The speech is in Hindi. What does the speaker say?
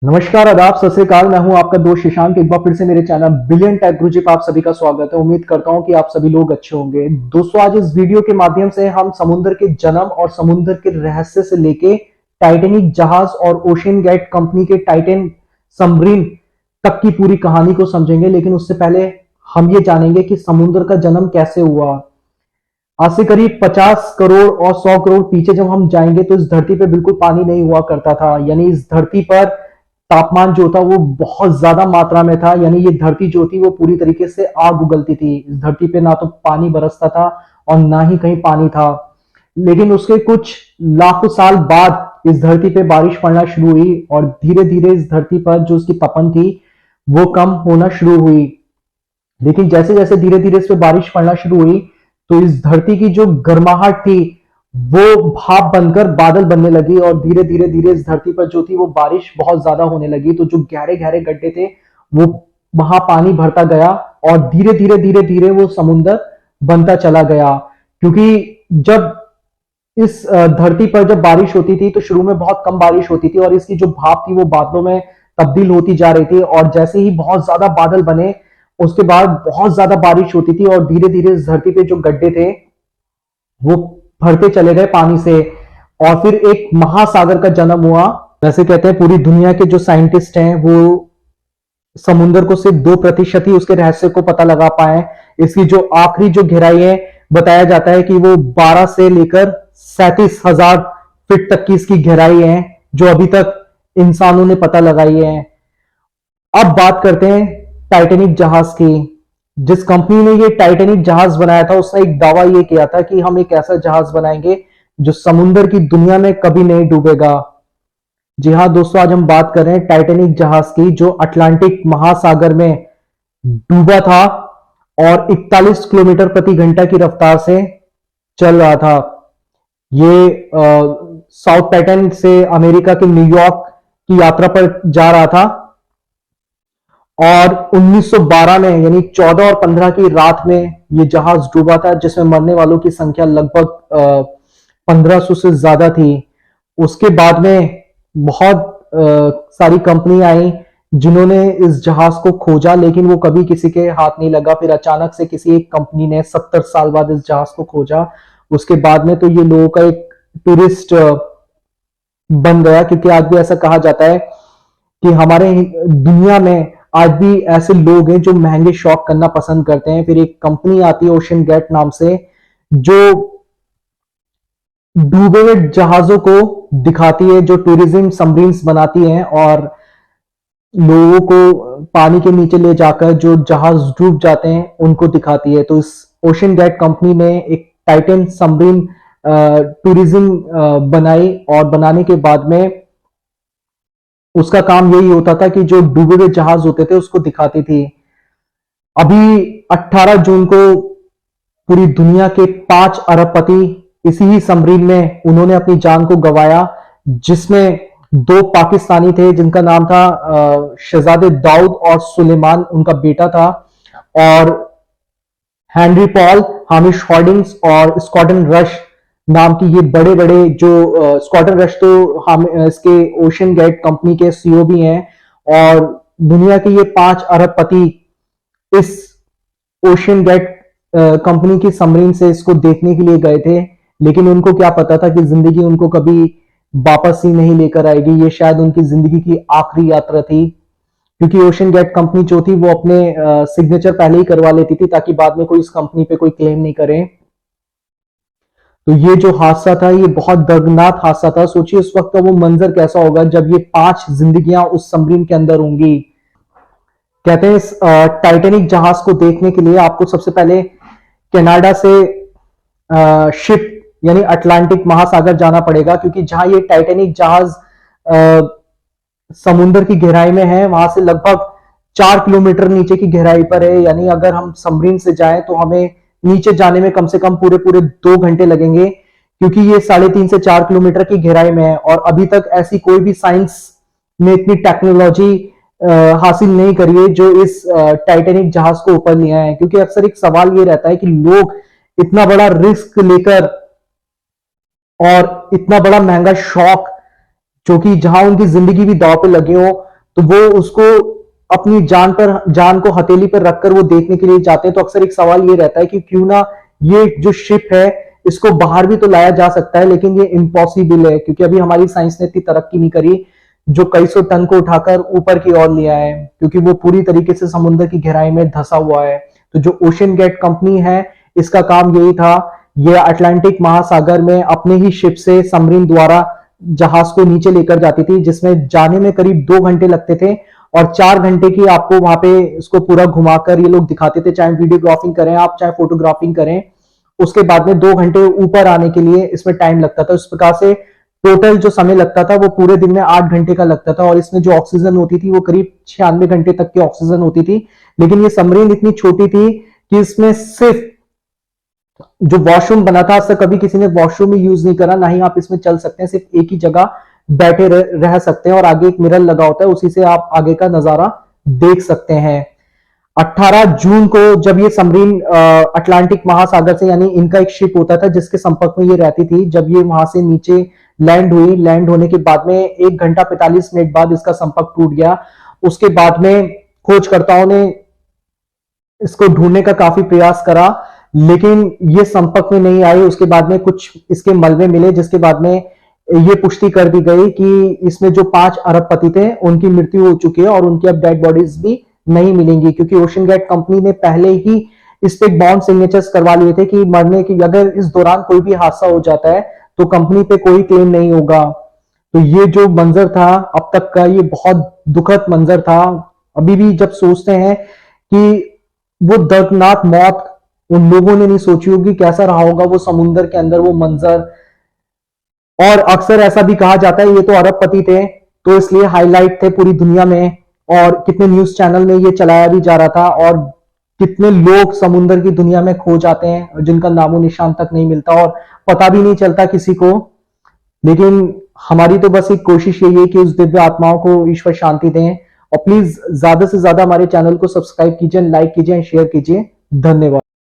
नमस्कार, आदाब, सत श्री अकाल। मैं हूं आपका दोस्त शशांक। एक बार फिर से मेरे चैनल बिलियन टेक गुरुजी पे आप सभी का स्वागत है। उम्मीद करता हूं कि आप सभी लोग अच्छे होंगे। दोस्तों, आज इस वीडियो के माध्यम से हम समुद्र के जन्म और समुद्र के रहस्य से लेके टाइटैनिक जहाज और ओशियन गेट कंपनी के टाइटन सबमरीन तक की पूरी कहानी को समझेंगे। लेकिन उससे पहले हम ये जानेंगे कि समुद्र का जन्म कैसे हुआ। आज से करीब 50 करोड़ और 100 करोड़ पीछे जब हम जाएंगे तो इस धरती पे बिल्कुल पानी नहीं हुआ करता था। यानी इस धरती पर तापमान जो था वो बहुत ज्यादा मात्रा में था। यानी ये धरती जो थी वो पूरी तरीके से आग उगलती थी। इस धरती पे ना तो पानी बरसता था और ना ही कहीं पानी था। लेकिन उसके कुछ लाखों साल बाद इस धरती पे बारिश पड़ना शुरू हुई और धीरे धीरे इस धरती पर जो उसकी तपन थी वो कम होना शुरू हुई। लेकिन जैसे जैसे धीरे धीरे इस पे बारिश पड़ना शुरू हुई तो इस धरती की जो गर्माहट थी वो भाप बनकर बादल बनने लगी और धीरे धीरे धीरे इस धरती पर जो थी वो बारिश बहुत ज्यादा होने लगी। तो जो गहरे गहरे गड्ढे थे वो वहां पानी भरता गया और धीरे धीरे धीरे धीरे वो समुन्द्र बनता चला गया। क्योंकि जब इस धरती पर जब बारिश होती थी तो शुरू में बहुत कम बारिश होती थी और इसकी जो भाप थी वो बादलों में तब्दील होती जा रही थी। और जैसे ही बहुत ज्यादा बादल बने उसके बाद बहुत ज्यादा बारिश होती थी और धीरे धीरे इस धरती पे जो गड्ढे थे वो भरते चले गए पानी से और फिर एक महासागर का जन्म हुआ। वैसे कहते हैं पूरी दुनिया के जो साइंटिस्ट हैं वो समुद्र को सिर्फ 2% ही उसके रहस्य को पता लगा पाए। इसकी जो आखिरी जो गहराई है बताया जाता है कि वो 12 से लेकर 37,000 फीट तक की इसकी गहराई है जो अभी तक इंसानों ने पता लगाई है। अब बात करते हैं टाइटैनिक जहाज की। जिस कंपनी ने ये टाइटैनिक जहाज बनाया था उसने एक दावा ये किया था कि हम एक ऐसा जहाज बनाएंगे जो समुद्र की दुनिया में कभी नहीं डूबेगा। जी हाँ दोस्तों, आज हम बात कर रहे हैं टाइटैनिक जहाज की जो अटलांटिक महासागर में डूबा था और 41 किलोमीटर प्रति घंटा की रफ्तार से चल रहा था। ये साउथ पैटर्न से अमेरिका के न्यूयॉर्क की यात्रा पर जा रहा था और 1912 में यानी 14 और 15 की रात में ये जहाज डूबा था जिसमें मरने वालों की संख्या लगभग 1500 से ज्यादा थी। उसके बाद में बहुत सारी कंपनी आई जिन्होंने इस जहाज को खोजा लेकिन वो कभी किसी के हाथ नहीं लगा। फिर अचानक से किसी एक कंपनी ने 70 साल बाद इस जहाज को खोजा। उसके बाद में तो ये लोगों का एक टूरिस्ट बन गया क्योंकि आज भी ऐसा कहा जाता है कि हमारे दुनिया में आज भी ऐसे लोग हैं जो महंगे शौक करना पसंद करते हैं। फिर एक कंपनी आती है ओशियन गेट नाम से जो डूबे हुए जहाजों को दिखाती है, जो टूरिज्म सबमरीन्स बनाती हैं और लोगों को पानी के नीचे ले जाकर जो जहाज डूब जाते हैं उनको दिखाती है। तो इस ओशियन गेट कंपनी ने एक टाइटन सबमरीन टूरिज्म बनाई और बनाने के बाद में उसका काम यही होता था कि जो डूबे हुए जहाज होते थे उसको दिखाती थी। अभी 18 जून को पूरी दुनिया के 5 अरबपति इसी ही सबमरीन में उन्होंने अपनी जान को गंवाया, जिसमें 2 पाकिस्तानी थे जिनका नाम था शहजादे दाऊद और सुलेमान उनका बेटा था, और हेनरी पॉल, हामिश हॉर्डिंग्स और स्कॉटन रश नाम की ये बड़े बड़े जो स्कॉटन रश तो हम इसके ओशियन गेट कंपनी के सीईओ भी हैं। और दुनिया के ये 5 अरबपति इस ओशियन गेट कंपनी की सबमरीन से इसको देखने के लिए गए थे। लेकिन उनको क्या पता था कि जिंदगी उनको कभी वापस ही नहीं लेकर आएगी। ये शायद उनकी जिंदगी की आखिरी यात्रा थी क्योंकि ओशियन गेट कंपनी जो थी वो अपने सिग्नेचर पहले ही करवा लेती थी ताकि बाद में कोई इस कंपनी पे कोई क्लेम नहीं करे। तो ये जो हादसा था ये बहुत दर्दनाक हादसा था। सोचिए उस वक्त का वो मंजर कैसा होगा जब ये 5 जिंदगियां उस सबमरीन के अंदर होंगी। कहते हैं इस टाइटैनिक जहाज को देखने के लिए आपको सबसे पहले कनाडा से शिप यानी अटलांटिक महासागर जाना पड़ेगा, क्योंकि जहां ये टाइटैनिक जहाज समुद्र की गहराई में है वहां से लगभग 4 किलोमीटर नीचे की गहराई पर है। यानी अगर हम सबमरीन से जाएं तो हमें नीचे जाने में कम से कम पूरे पूरे 2 घंटे लगेंगे, क्योंकि ये 3.5 से 4 किलोमीटर की गहराई में है। और अभी तक ऐसी कोई भी साइंस ने इतनी टेक्नोलॉजी हासिल नहीं करी है जो इस टाइटैनिक जहाज को ऊपर लिया है। क्योंकि अक्सर एक सवाल ये रहता है कि लोग इतना बड़ा रिस्क लेकर और इतना बड़ा महंगा शौक जो कि जहां उनकी जिंदगी भी दांव पे लगी हो तो वो उसको अपनी जान को हथेली पर रखकर वो देखने के लिए जाते हैं। तो अक्सर एक सवाल ये रहता है कि क्यों ना ये जो शिप है इसको बाहर भी तो लाया जा सकता है, लेकिन ये इम्पॉसिबल है क्योंकि अभी हमारी साइंस ने इतनी तरक्की नहीं करी जो कई सौ टन को उठाकर ऊपर की ओर ले आए, क्योंकि वो पूरी तरीके से समुद्र की गहराई में धंसा हुआ है। तो जो ओशन गेट कंपनी है इसका काम यही था, ये अटलांटिक महासागर में अपने ही शिप से सबमरीन द्वारा जहाज को नीचे लेकर जाती थी, जिसमें जाने में करीब 2 घंटे लगते थे और 4 घंटे की आपको वहां पे इसको पूरा घुमाकर ये लोग दिखाते थे, चाहे वीडियोग्राफिंग करें आप चाहे फोटोग्राफिंग करें। उसके बाद में 2 घंटे ऊपर आने के लिए इसमें टाइम लगता था। उस प्रकार से टोटल जो समय लगता था वो पूरे दिन में 8 घंटे का लगता था और इसमें जो ऑक्सीजन होती थी वो करीब 96 घंटे तक की ऑक्सीजन होती थी। लेकिन ये सबमरीन इतनी छोटी थी कि इसमें सिर्फ जो वॉशरूम बना था, आज तक कभी किसी ने वॉशरूम ही यूज नहीं करा, ना ही आप इसमें चल सकते हैं, सिर्फ एक ही जगह बैठे रह सकते हैं और आगे एक मिरर लगा होता है, उसी से आप आगे का नजारा देख सकते हैं। 18 जून को जब ये सबमरीन अटलांटिक महासागर से, यानी इनका एक शिप होता था जिसके संपर्क में ये रहती थी, जब ये वहां से नीचे लैंड हुई, लैंड होने के बाद में 1 घंटा 45 मिनट बाद इसका संपर्क टूट गया। उसके बाद में खोजकर्ताओं ने इसको ढूंढने का काफी प्रयास करा लेकिन ये संपर्क में नहीं आई। उसके बाद में कुछ इसके मलबे मिले जिसके बाद में ये पुष्टि कर दी गई कि इसमें जो 5 अरबपति थे उनकी मृत्यु हो चुकी है और उनकी अब डेड बॉडीज भी नहीं मिलेंगी, क्योंकि ओशन गेट कंपनी ने पहले ही इस पे बॉन्ड सिग्नेचर्स करवा लिए थे कि मरने की अगर इस दौरान कोई भी हादसा हो जाता है तो कंपनी पे कोई क्लेम नहीं होगा। तो ये जो मंजर था अब तक का, ये बहुत दुखद मंजर था। अभी भी जब सोचते हैं कि वो दर्दनाक मौत उन लोगों ने नहीं सोची होगी, कैसा रहा होगा वो समुद्र के अंदर वो मंजर। और अक्सर ऐसा भी कहा जाता है ये तो अरबपति थे तो इसलिए हाईलाइट थे पूरी दुनिया में और कितने न्यूज चैनल में ये चलाया भी जा रहा था और कितने लोग समुद्र की दुनिया में खो जाते हैं जिनका नामो निशान तक नहीं मिलता और पता भी नहीं चलता किसी को। लेकिन हमारी तो बस एक कोशिश यही है कि उस दिव्य आत्माओं को ईश्वर शांति दें और प्लीज ज्यादा से ज्यादा हमारे चैनल को सब्सक्राइब कीजिए, लाइक कीजिए, शेयर कीजिए। धन्यवाद।